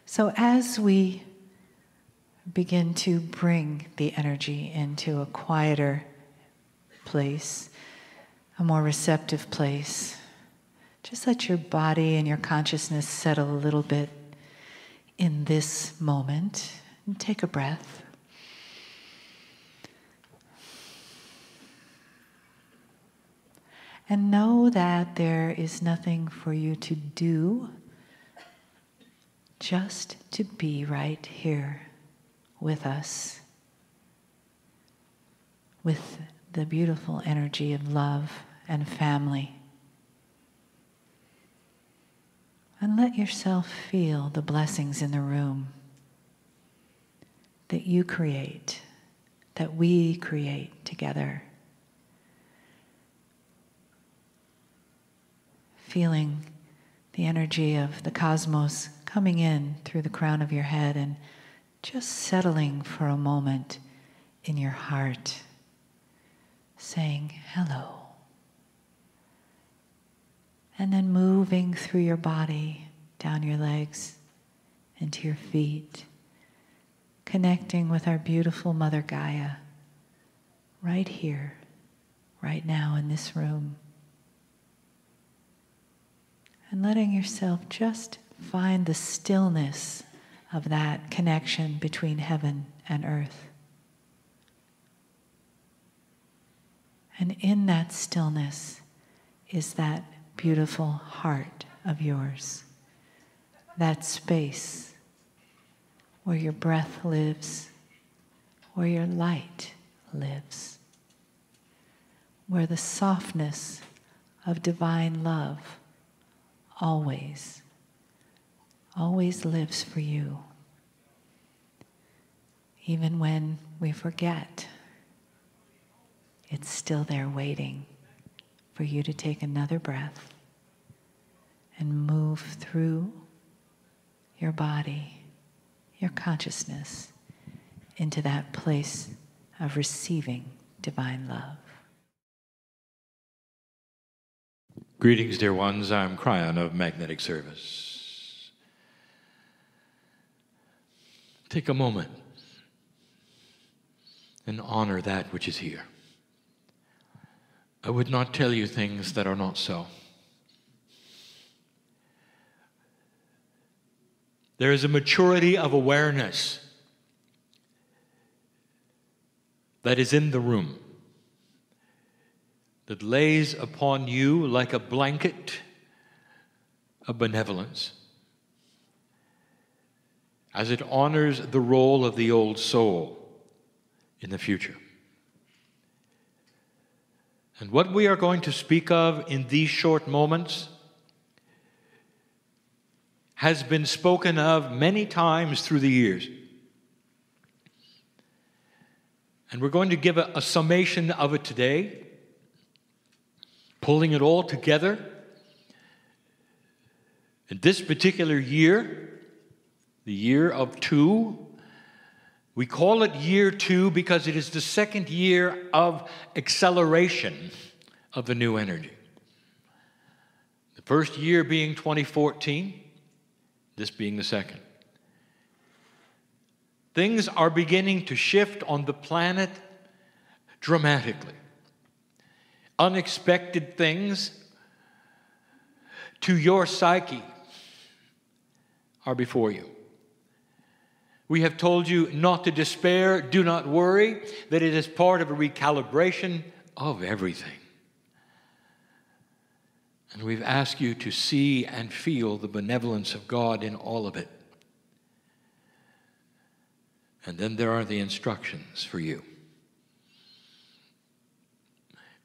So as we begin to bring the energy into a quieter place, a more receptive place, just let your body and your consciousness settle a little bit in this moment. And take a breath. And know that there is nothing for you to do, just to be right here with us, with the beautiful energy of love and family. And let yourself feel the blessings in the room that you create, that we create together. Feeling the energy of the cosmos coming in through the crown of your head and just settling for a moment in your heart, saying hello. And then moving through your body, down your legs, into your feet, connecting with our beautiful Mother Gaia, right here, right now in this room. And letting yourself just find the stillness of that connection between heaven and earth. And in that stillness is that beautiful heart of yours, that space where your breath lives, where your light lives, where the softness of divine love always lives for you. Even when we forget, it's still there waiting for you to take another breath and move through your body, your consciousness, into that place of receiving divine love. Greetings, dear ones. I'm Kryon of Magnetic Service. Take a moment and honor that which is here. I would not tell you things that are not so. There is a maturity of awareness that is in the room, that lays upon you like a blanket of benevolence, as it honors the role of the old soul in the future. And what we are going to speak of in these short moments has been spoken of many times through the years. And we're going to give a summation of it today, pulling it all together. In this particular year, the year of 2, we call it year 2 because it is the second year of acceleration of the new energy. The first year being 2014, this being the second. Things are beginning to shift on the planet dramatically. Unexpected things to your psyche are before you. We have told you not to despair, do not worry, that it is part of a recalibration of everything. And we've asked you to see and feel the benevolence of God in all of it. And then there are the instructions for you.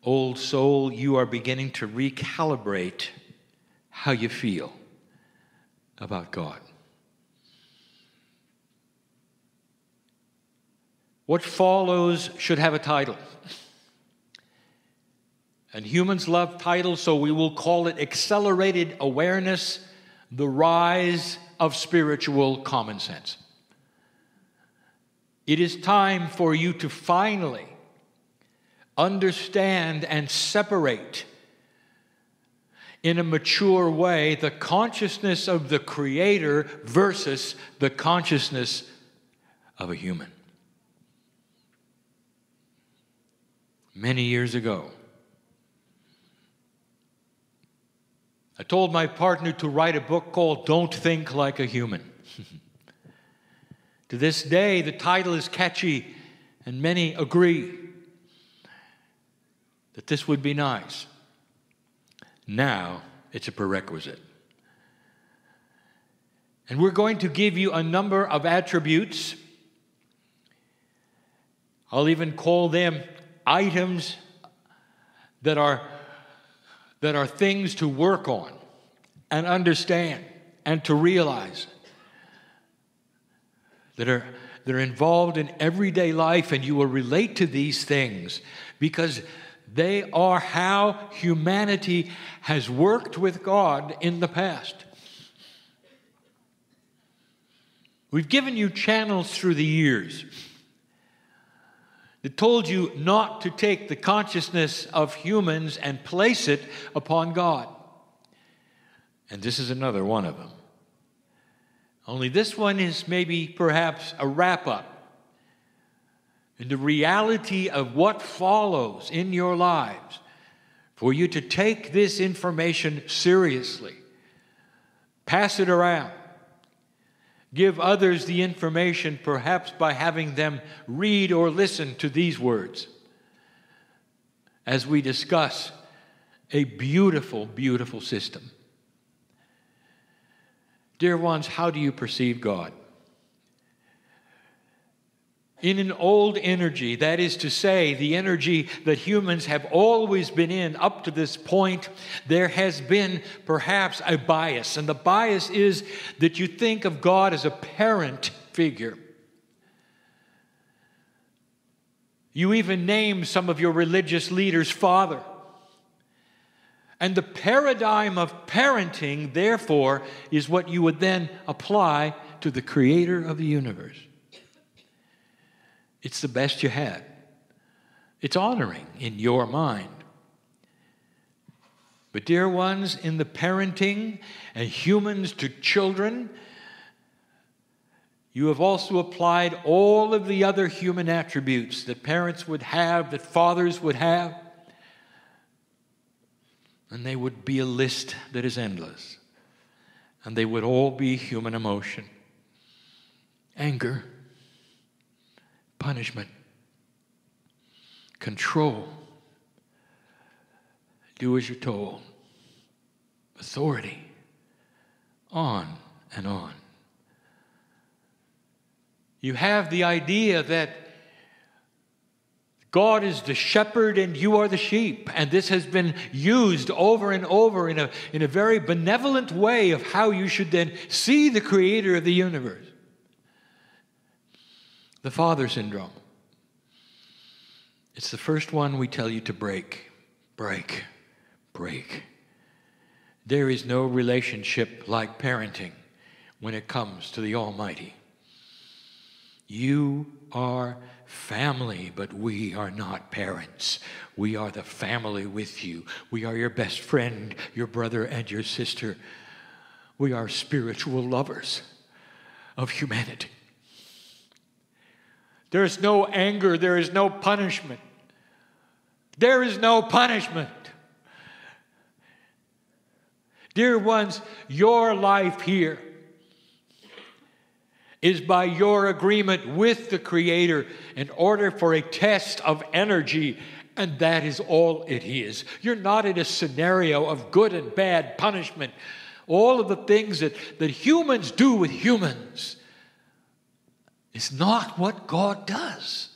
Old soul, you are beginning to recalibrate how you feel about God. What follows should have a title. And humans love titles, so we will call it Accelerated Awareness, the Rise of Spiritual Common Sense. It is time for you to finally understand and separate in a mature way the consciousness of the Creator versus the consciousness of a human. Many years ago, I told my partner to write a book called Don't Think Like a Human. To this day, the title is catchy, and many agree that this would be nice. Now, it's a prerequisite. And we're going to give you a number of attributes. I'll even call them items that are things to work on and understand and to realize that are involved in everyday life, and you will relate to these things because they are how humanity has worked with God in the past. We've given you channels through the years that told you not to take the consciousness of humans and place it upon God. And this is another one of them. Only this one is maybe perhaps a wrap-up in the reality of what follows in your lives for you to take this information seriously. Pass it around. Give others the information, perhaps by having them read or listen to these words as we discuss a beautiful, beautiful system. Dear ones, how do you perceive God? In an old energy, that is to say, the energy that humans have always been in up to this point, there has been perhaps a bias. And the bias is that you think of God as a parent figure. You even name some of your religious leaders Father. And the paradigm of parenting, therefore, is what you would then apply to the Creator of the universe. It's the best you had. It's honoring in your mind. But dear ones, in the parenting and humans to children, you have also applied all of the other human attributes that parents would have, that fathers would have. And they would be a list that is endless. And they would all be human emotion. Anger. Punishment, control, do as you're told, authority, on and on. You have the idea that God is the shepherd and you are the sheep, and this has been used over and over in a very benevolent way of how you should then see the Creator of the universe. The father syndrome. It's the first one we tell you to break. Break. Break. There is no relationship like parenting when it comes to the Almighty. You are family, but we are not parents. We are the family with you. We are your best friend, your brother, and your sister. We are spiritual lovers of humanity. There is no anger. There is no punishment. There is no punishment. Dear ones, your life here is by your agreement with the Creator in order for a test of energy, and that is all it is. You're not in a scenario of good and bad punishment. All of the things that humans do with humans. It's not what God does.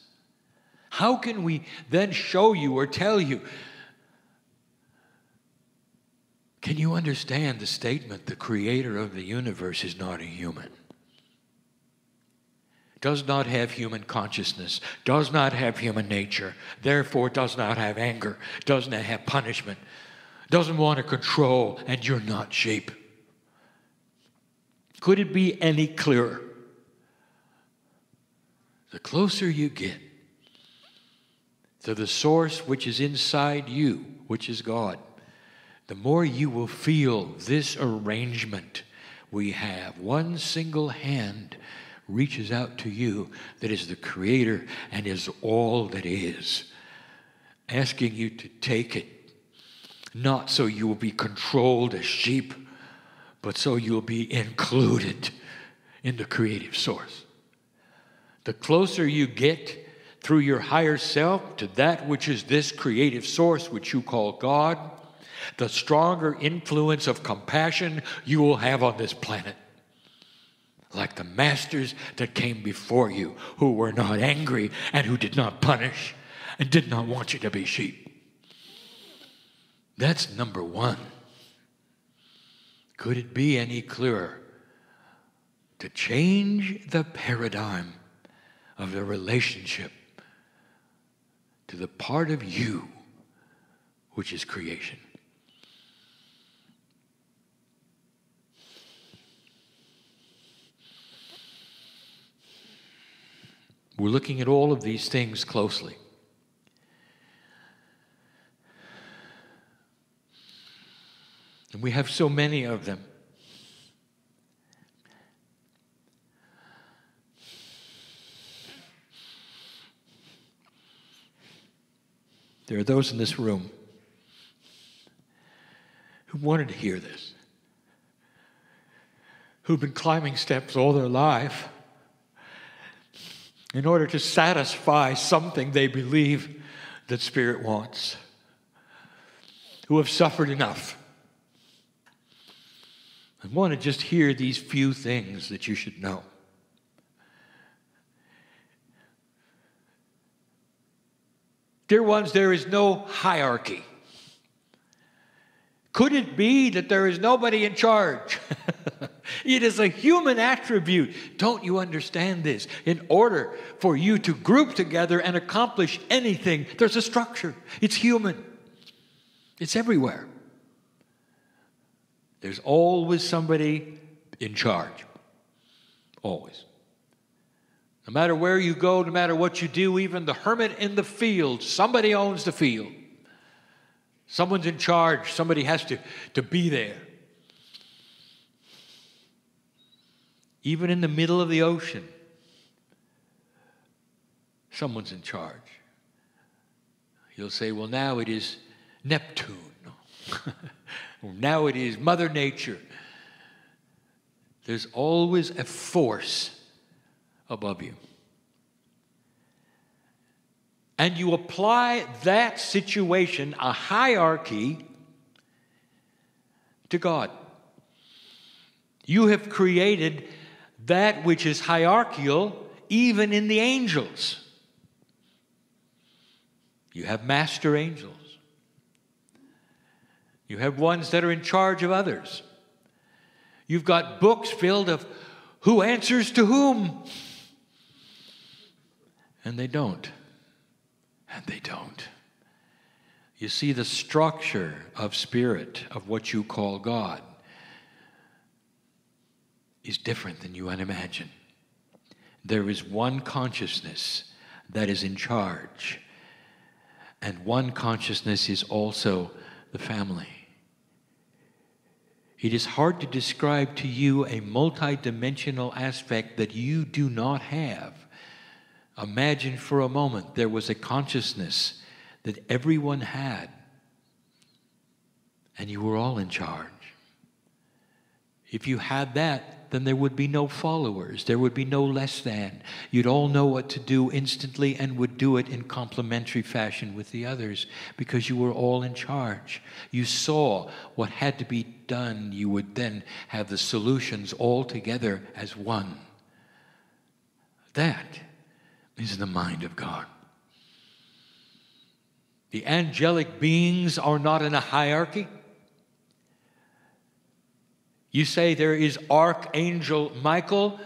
How can we then show you or tell you? Can you understand the statement, the Creator of the universe is not a human? Does not have human consciousness, does not have human nature, therefore does not have anger, does not have punishment, doesn't want to control, and you're not sheep. Could it be any clearer? The closer you get to the source which is inside you, which is God, the more you will feel this arrangement we have. One single hand reaches out to you that is the Creator and is all that is, asking you to take it, not so you will be controlled as sheep, but so you'll be included in the creative source. The closer you get through your higher self to that which is this creative source, which you call God, the stronger influence of compassion you will have on this planet. Like the masters that came before you, who were not angry and who did not punish and did not want you to be sheep. That's number one. Could it be any clearer? To change the paradigm of the relationship to the part of you which is creation. We're looking at all of these things closely. And we have so many of them. There are those in this room who wanted to hear this, who've been climbing steps all their life in order to satisfy something they believe that Spirit wants, who have suffered enough. I want to just hear these few things that you should know. Dear ones, there is no hierarchy. Could it be that there is nobody in charge? It is a human attribute. Don't you understand this? In order for you to group together and accomplish anything, there's a structure. It's human. It's everywhere. There's always somebody in charge. Always. No matter where you go, no matter what you do, even the hermit in the field, somebody owns the field. Someone's in charge. Somebody has to be there. Even in the middle of the ocean, someone's in charge. You'll say, well, now it is Neptune. Now it is Mother Nature. There's always a force above you. And you apply that situation, a hierarchy, to God. You have created that which is hierarchical even in the angels. You have master angels. You have ones that are in charge of others. You've got books filled of who answers to whom. And they don't. And they don't. You see, the structure of spirit, of what you call God, is different than you imagine. There is one consciousness that is in charge. And one consciousness is also the family. It is hard to describe to you a multidimensional aspect that you do not have. Imagine for a moment there was a consciousness that everyone had, and you were all in charge. If you had that, then there would be no followers. There would be no less than. You'd all know what to do instantly and would do it in complementary fashion with the others because you were all in charge. You saw what had to be done. You would then have the solutions all together as one. That is the mind of God. The angelic beings are not in a hierarchy. You say there is Archangel Michael.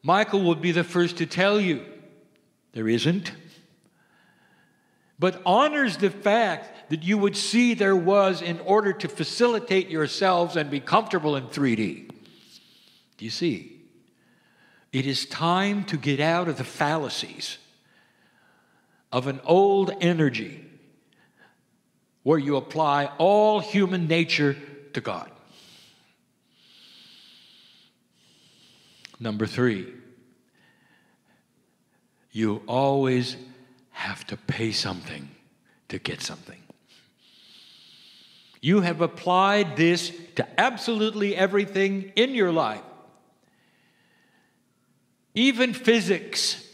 Michael would be the first to tell you there isn't. But honors the fact that you would see there was in order to facilitate yourselves and be comfortable in 3D. Do you see? It is time to get out of the fallacies of an old energy where you apply all human nature to God. Number 3, you always have to pay something to get something. You have applied this to absolutely everything in your life. Even physics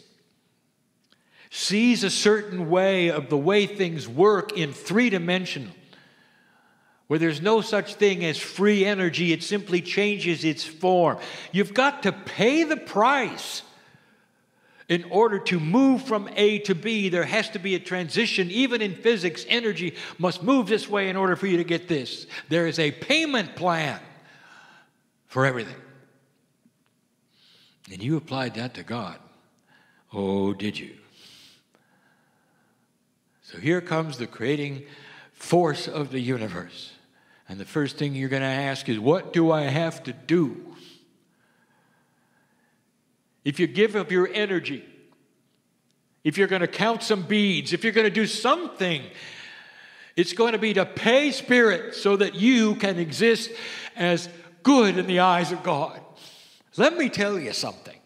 sees a certain way of the way things work in 3-dimensional, where there's no such thing as free energy. It simply changes its form. You've got to pay the price in order to move from A to B. There has to be a transition. Even in physics, energy must move this way in order for you to get this. There is a payment plan for everything. And you applied that to God. Oh, did you? So here comes the creating force of the universe. And the first thing you're going to ask is, what do I have to do? If you give up your energy, if you're going to count some beads, if you're going to do something, it's going to be to pay Spirit so that you can exist as good in the eyes of God. Let me tell you something.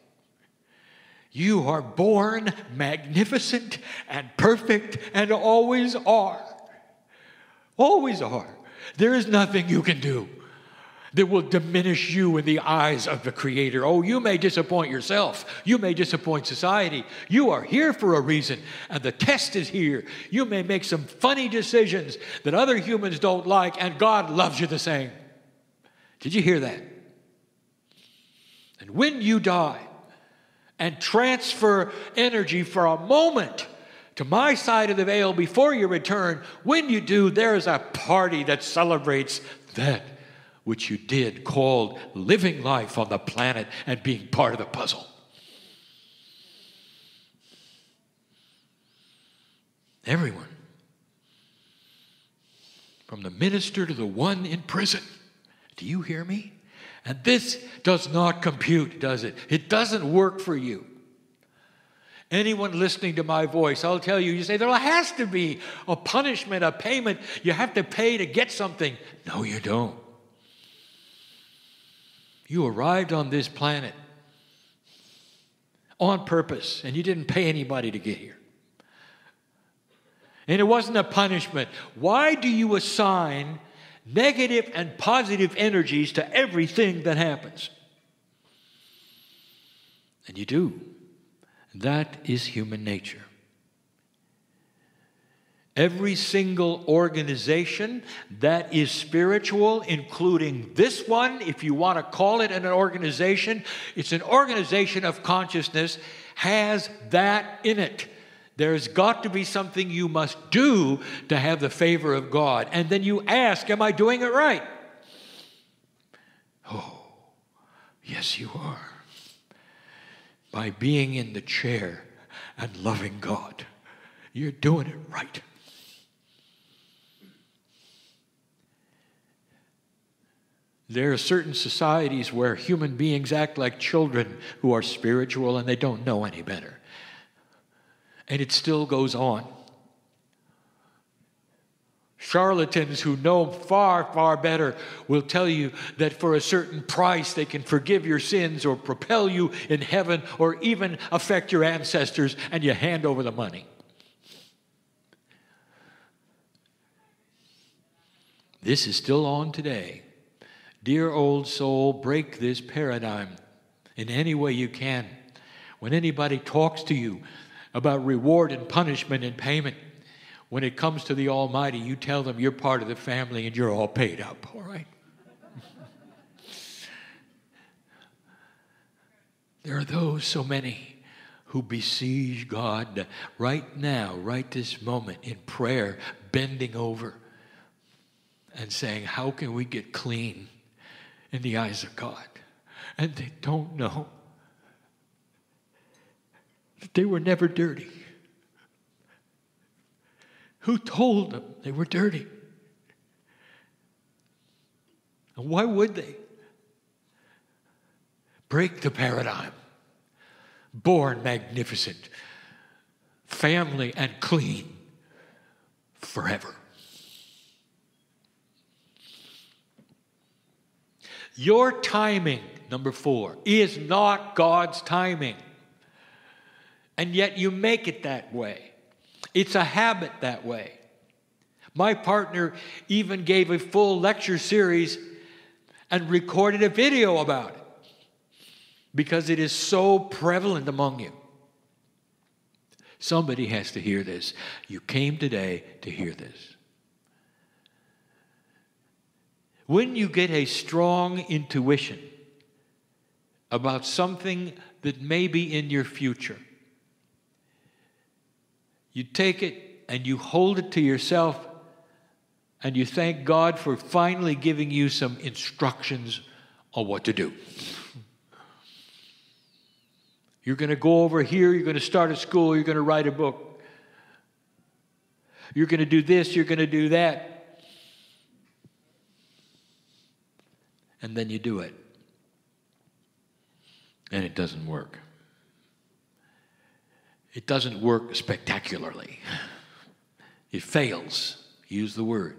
You are born magnificent and perfect and always are. Always are. There is nothing you can do that will diminish you in the eyes of the Creator. Oh, you may disappoint yourself. You may disappoint society. You are here for a reason, and the test is here. You may make some funny decisions that other humans don't like, and God loves you the same. Did you hear that? And when you die and transfer energy for a moment to my side of the veil before you return, when you do, there's a party that celebrates that which you did, called living life on the planet and being part of the puzzle. Everyone, from the minister to the one in prison. Do you hear me? And this does not compute, does it? It doesn't work for you. Anyone listening to my voice, I'll tell you, you say, there has to be a punishment, a payment. You have to pay to get something. No, you don't. You arrived on this planet on purpose, and you didn't pay anybody to get here. And it wasn't a punishment. Why do you assign negative and positive energies to everything that happens? And you do. That is human nature. Every single organization that is spiritual, including this one, if you want to call it an organization, it's an organization of consciousness, has that in it. There's got to be something you must do to have the favor of God. And then you ask, am I doing it right? Oh, yes, you are. By being in the chair and loving God, you're doing it right. There are certain societies where human beings act like children who are spiritual and they don't know any better. And it still goes on. Charlatans who know far, far better will tell you that for a certain price they can forgive your sins or propel you in heaven or even affect your ancestors, and you hand over the money. This is still on today. Dear old soul, break this paradigm in any way you can. When anybody talks to you about reward and punishment and payment, when it comes to the Almighty, you tell them you're part of the family and you're all paid up, all right? There are those, so many, who besiege God right now, right this moment, in prayer, bending over and saying, how can we get clean in the eyes of God? And they don't know that they were never dirty. Who told them they were dirty? And why would they? Break the paradigm. Born magnificent, family and clean forever. Your timing, number 4, is not God's timing. And yet you make it that way. It's a habit that way. My partner even gave a full lecture series and recorded a video about it because it is so prevalent among you. Somebody has to hear this. You came today to hear this. When you get a strong intuition about something that may be in your future, you take it and you hold it to yourself and you thank God for finally giving you some instructions on what to do. You're going to go over here, you're going to start a school, you're going to write a book. You're going to do this, you're going to do that. And then you do it. And it doesn't work. It doesn't work spectacularly. It fails. Use the word.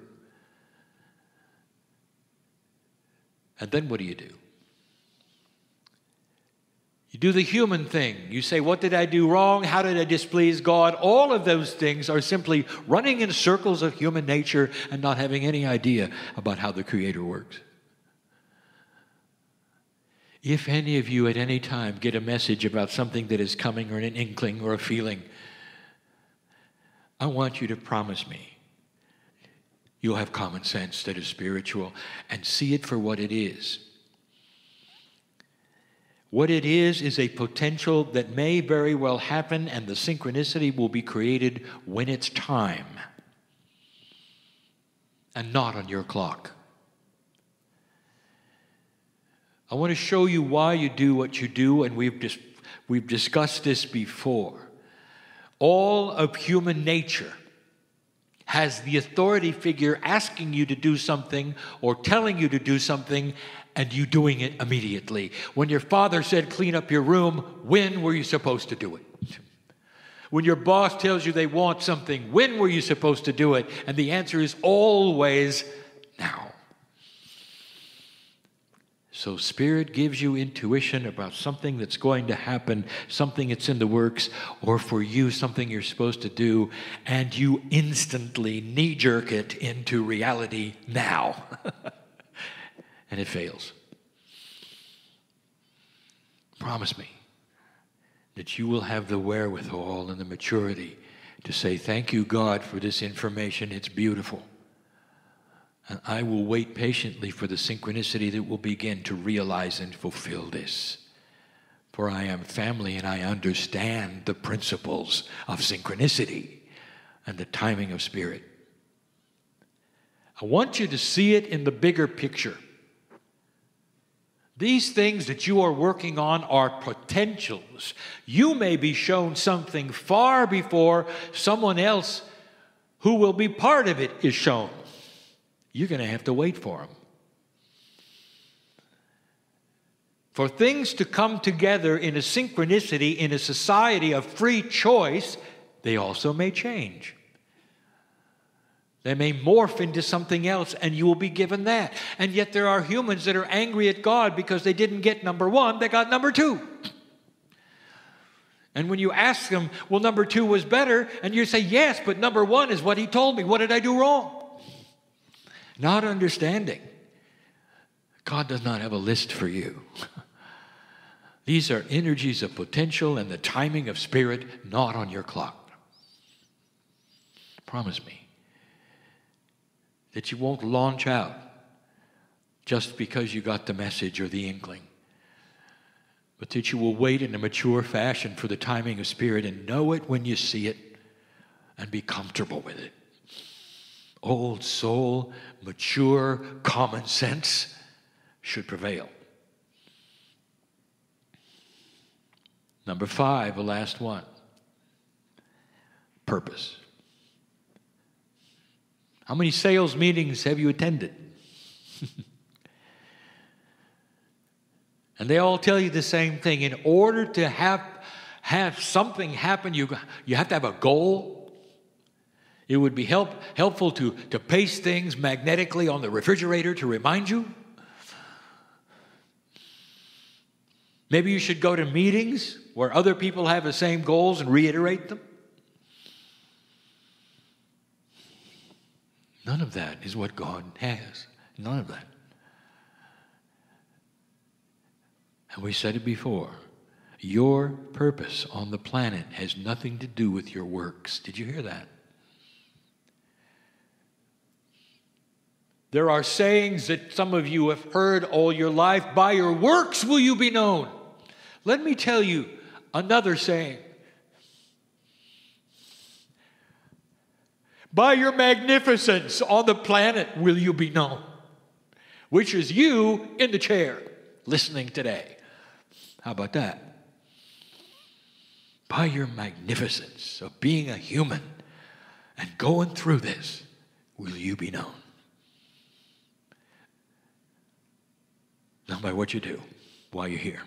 And then what do? You do the human thing. You say, what did I do wrong? How did I displease God? All of those things are simply running in circles of human nature and not having any idea about how the Creator works. If any of you at any time get a message about something that is coming or an inkling or a feeling, I want you to promise me you'll have common sense that is spiritual and see it for what it is. What it is a potential that may very well happen, and the synchronicity will be created when it's time and not on your clock. I want to show you why you do what you do, and we've discussed this before. All of human nature has the authority figure asking you to do something or telling you to do something, and you doing it immediately. When your father said, clean up your room, when were you supposed to do it? When your boss tells you they want something, when were you supposed to do it? And the answer is always now. So Spirit gives you intuition about something that's going to happen, something that's in the works, or for you, something you're supposed to do, and you instantly knee-jerk it into reality now. And it fails. Promise me that you will have the wherewithal and the maturity to say, thank you, God, for this information. It's beautiful. And I will wait patiently for the synchronicity that will begin to realize and fulfill this. For I am family and I understand the principles of synchronicity and the timing of Spirit. I want you to see it in the bigger picture. These things that you are working on are potentials. You may be shown something far before someone else who will be part of it is shown. You're going to have to wait for them. For things to come together in a synchronicity, in a society of free choice, they also may change. They may morph into something else, and you will be given that. And yet there are humans that are angry at God because they didn't get number 1, they got number 2. And when you ask them, well, number 2 was better, and you say, yes, but number 1 is what he told me. What did I do wrong? Not understanding. God does not have a list for you. These are energies of potential and the timing of Spirit, not on your clock. Promise me that you won't launch out just because you got the message or the inkling, but that you will wait in a mature fashion for the timing of Spirit and know it when you see it and be comfortable with it. Old soul, mature common sense should prevail. Number 5, the last one. Purpose. How many sales meetings have you attended? And they all tell you the same thing. In order to have something happen, you have to have a goal. It would be helpful to paste things magnetically on the refrigerator to remind you. Maybe you should go to meetings where other people have the same goals and reiterate them. None of that is what God has. None of that. And we said it before. Your purpose on the planet has nothing to do with your works. Did you hear that? There are sayings that some of you have heard all your life. By your works will you be known. Let me tell you another saying. By your magnificence on the planet will you be known. Which is you in the chair listening today. How about that? By your magnificence of being a human and going through this will you be known. Not by what you do while you're here.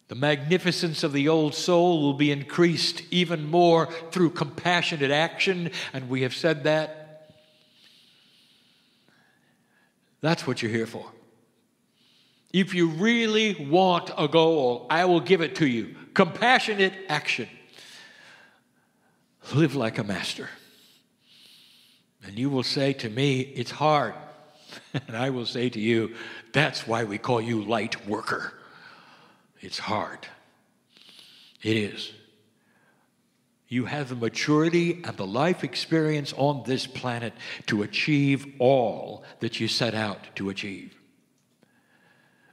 The magnificence of the old soul will be increased even more through compassionate action, and we have said that. That's what you're here for. If you really want a goal, I will give it to you. Compassionate action. Live like a master. And you will say to me, it's hard. And I will say to you, that's why we call you light worker. It's hard. It is. You have the maturity and the life experience on this planet to achieve all that you set out to achieve.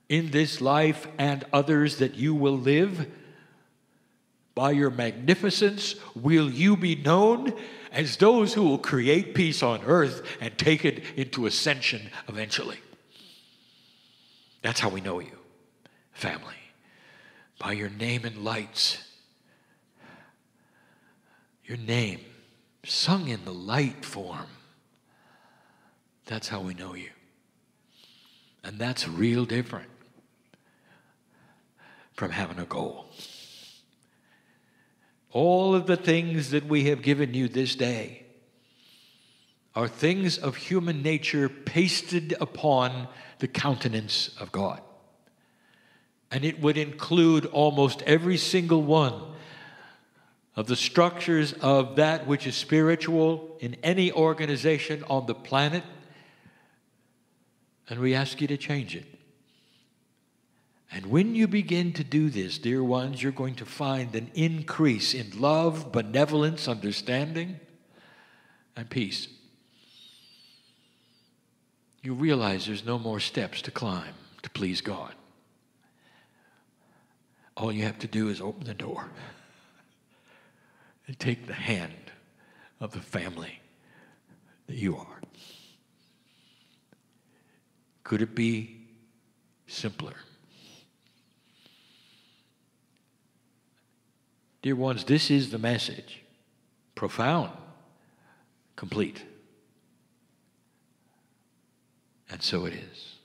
In this life and others that you will live, by your magnificence will you be known as those who will create peace on earth and take it into ascension eventually. That's how we know you, family. By your name in lights. Your name sung in the light form. That's how we know you. And that's real different from having a goal. All of the things that we have given you this day are things of human nature pasted upon the countenance of God. And it would include almost every single one of the structures of that which is spiritual in any organization on the planet. And we ask you to change it. And when you begin to do this, dear ones, you're going to find an increase in love, benevolence, understanding, and peace. You realize there's no more steps to climb to please God. All you have to do is open the door and take the hand of the family that you are. Could it be simpler? Dear ones, this is the message. Profound, complete. And so it is.